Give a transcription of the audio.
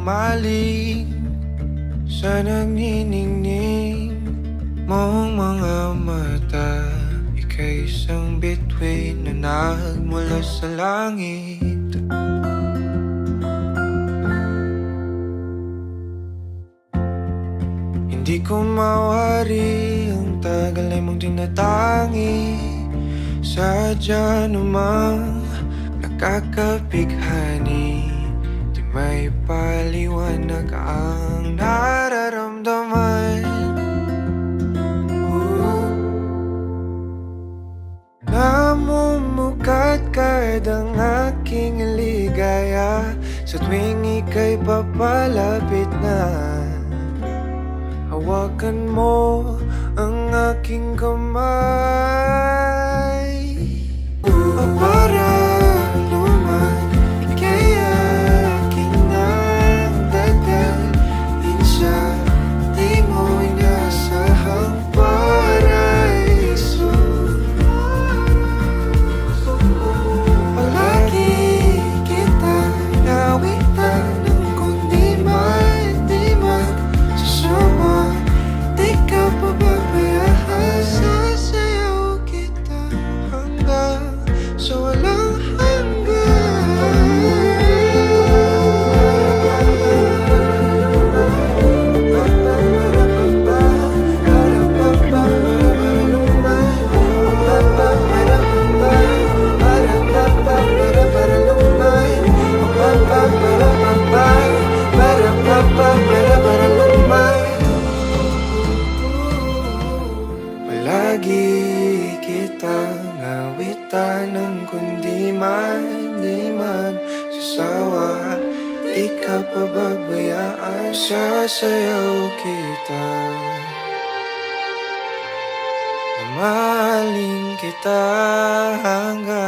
humaling sa nagniningning mong mga mata. Ika'y isang bituin na nagmula sa langit. Hindi ko mawari ang tagal ay mong tinatangi. Sadya namang nakakapighani, di may paliwanag ang nararamdaman. Namumukat kadang aking ligaya sa tuwing ika'y papalapit na. Hawakan mo ang aking kamay. O para luman, ika'y aking nagdadalhin sa di mo inasahang paraiso. Palagi kita nawitan ng kundi magsasama. Di ka pababayaan, sasayaw kita hanggang sa walang palagi kitang awitan ng kundi di man sasawa. Di ka pababayaan, sasayaw kita. Mamahalin kita hanggang